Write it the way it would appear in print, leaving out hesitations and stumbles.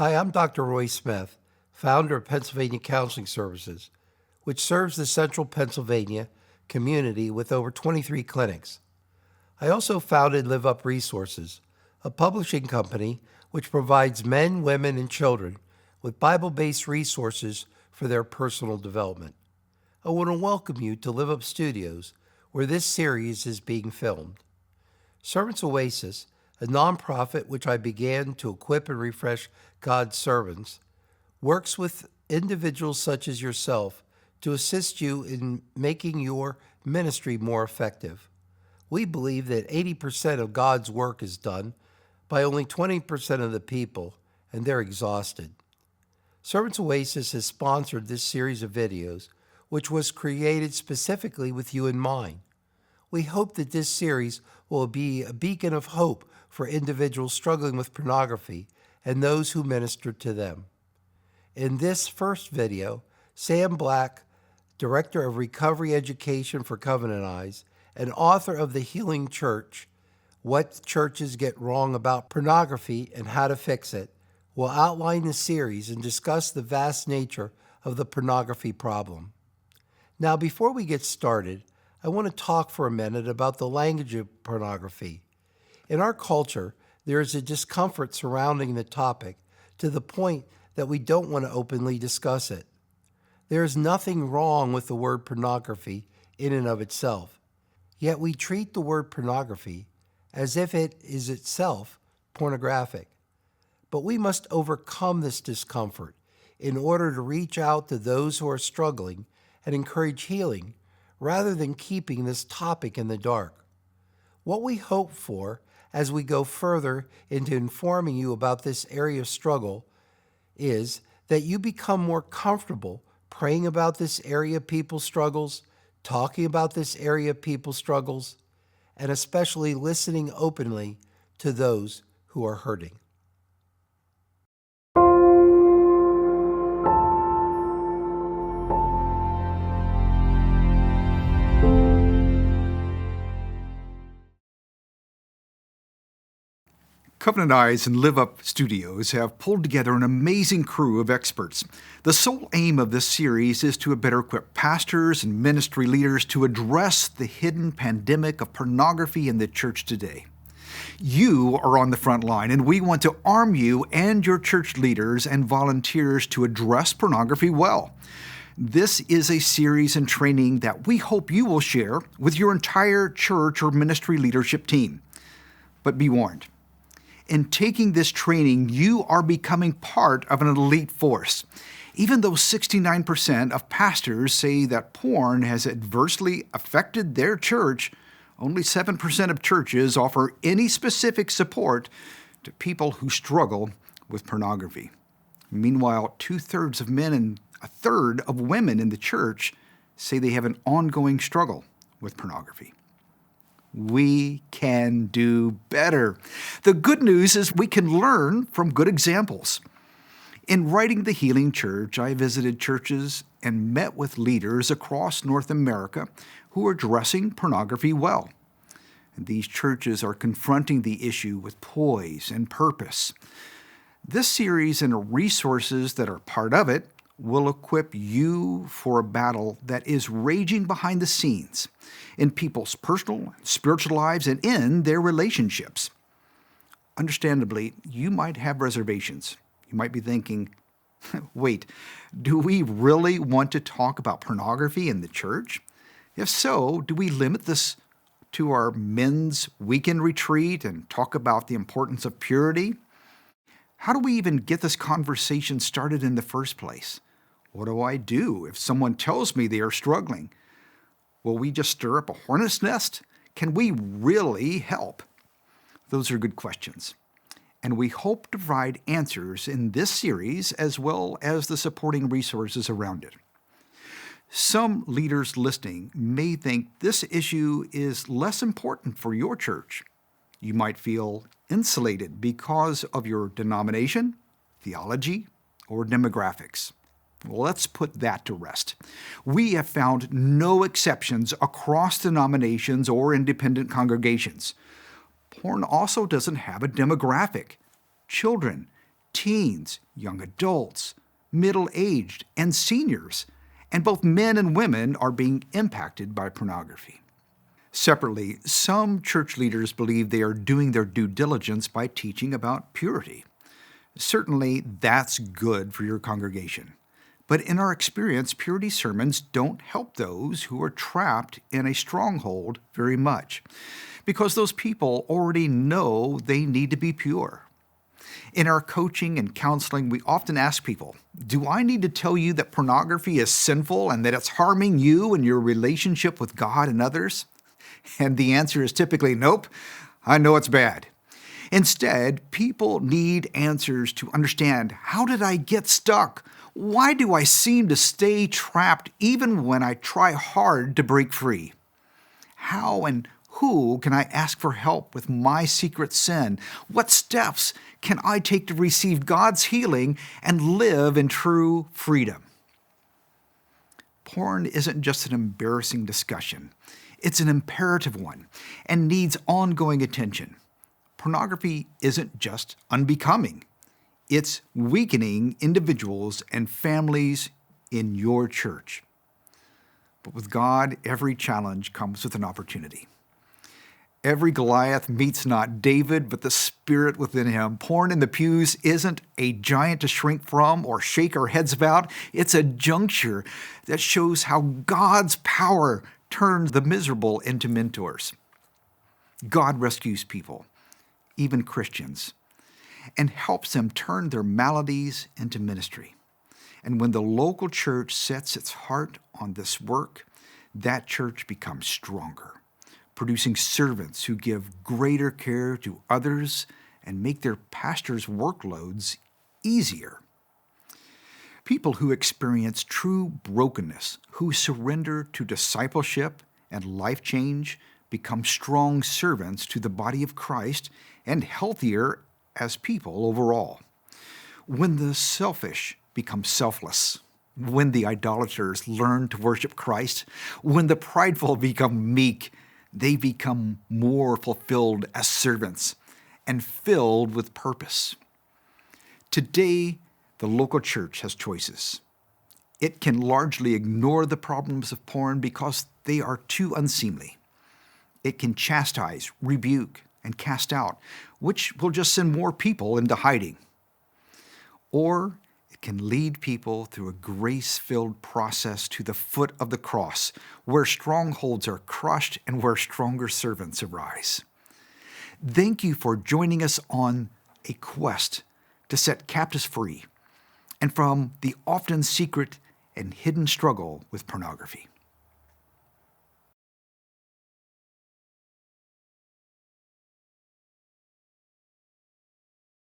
Hi, I'm Dr. Roy Smith, founder of Pennsylvania Counseling Services, which serves the central Pennsylvania community with over 23 clinics. I also founded Live Up Resources, a publishing company which provides men, women, and children with Bible-based resources for their personal development. I want to welcome you to Live Up Studios, where this series is being filmed. Servants Oasis, a nonprofit which I began to equip and refresh God's servants, works with individuals such as yourself to assist you in making your ministry more effective. We believe that 80% of God's work is done by only 20% of the people, and they're exhausted. Servants Oasis has sponsored this series of videos, which was created specifically with you in mind. We hope that this series will be a beacon of hope for individuals struggling with pornography and those who minister to them. In this first video, Sam Black, Director of Recovery Education for Covenant Eyes and author of The Healing Church, What Churches Get Wrong About Pornography and How to Fix It, will outline the series and discuss the vast nature of the pornography problem. Now, before we get started, I want to talk for a minute about the language of pornography. In our culture, there is a discomfort surrounding the topic to the point that we don't want to openly discuss it. There is nothing wrong with the word pornography in and of itself, yet we treat the word pornography as if it is itself pornographic. But we must overcome this discomfort in order to reach out to those who are struggling and encourage healing, rather than keeping this topic in the dark. What we hope for as we go further into informing you about this area of struggle is that you become more comfortable praying about this area of people's struggles, talking about this area of people's struggles, and especially listening openly to those who are hurting. Covenant Eyes and Live Up Studios have pulled together an amazing crew of experts. The sole aim of this series is to better equip pastors and ministry leaders to address the hidden pandemic of pornography in the church today. You are on the front line, and we want to arm you and your church leaders and volunteers to address pornography well. This is a series and training that we hope you will share with your entire church or ministry leadership team. But be warned. In taking this training, you are becoming part of an elite force. Even though 69% of pastors say that porn has adversely affected their church, only 7% of churches offer any specific support to people who struggle with pornography. Meanwhile, 2/3 of men and 1/3 of women in the church say they have an ongoing struggle with pornography. We can do better. The good news is we can learn from good examples. In writing The Healing Church, I visited churches and met with leaders across North America who are addressing pornography well. And these churches are confronting the issue with poise and purpose. This series and resources that are part of it will equip you for a battle that is raging behind the scenes in people's personal and spiritual lives and in their relationships. Understandably, you might have reservations. You might be thinking, wait, do we really want to talk about pornography in the church? If so, do we limit this to our men's weekend retreat and talk about the importance of purity? How do we even get this conversation started in the first place? What do I do if someone tells me they are struggling? Will we just stir up a hornet's nest? Can we really help? Those are good questions. And we hope to provide answers in this series as well as the supporting resources around it. Some leaders listening may think this issue is less important for your church. You might feel insulated because of your denomination, theology, or demographics. Well, let's put that to rest. We have found no exceptions across denominations or independent congregations. Porn also doesn't have a demographic. Children, teens, young adults, middle-aged, and seniors, and both men and women are being impacted by pornography. Separately, some church leaders believe they are doing their due diligence by teaching about purity. Certainly, that's good for your congregation. But in our experience, purity sermons don't help those who are trapped in a stronghold very much, because those people already know they need to be pure. In our coaching and counseling, we often ask people, do I need to tell you that pornography is sinful and that it's harming you and your relationship with God and others? And the answer is typically, nope, I know it's bad. Instead, people need answers to understand, how did I get stuck? Why do I seem to stay trapped even when I try hard to break free? How and who can I ask for help with my secret sin? What steps can I take to receive God's healing and live in true freedom? Porn isn't just an embarrassing discussion. It's an imperative one and needs ongoing attention. Pornography isn't just unbecoming. It's weakening individuals and families in your church. But with God, every challenge comes with an opportunity. Every Goliath meets not David, but the spirit within him. Porn in the pews isn't a giant to shrink from or shake our heads about. It's a juncture that shows how God's power turns the miserable into mentors. God rescues people, even Christians, and helps them turn their maladies into ministry. And when the local church sets its heart on this work, that church becomes stronger, producing servants who give greater care to others and make their pastors' workloads easier. People who experience true brokenness, who surrender to discipleship and life change, become strong servants to the body of Christ and healthier as people overall. When the selfish become selfless, when the idolaters learn to worship Christ, when the prideful become meek, they become more fulfilled as servants and filled with purpose. Today, the local church has choices. It can largely ignore the problems of porn because they are too unseemly. It can chastise, rebuke, and cast out, which will just send more people into hiding. Or it can lead people through a grace-filled process to the foot of the cross, where strongholds are crushed and where stronger servants arise. Thank you for joining us on a quest to set captives free and from the often secret and hidden struggle with pornography.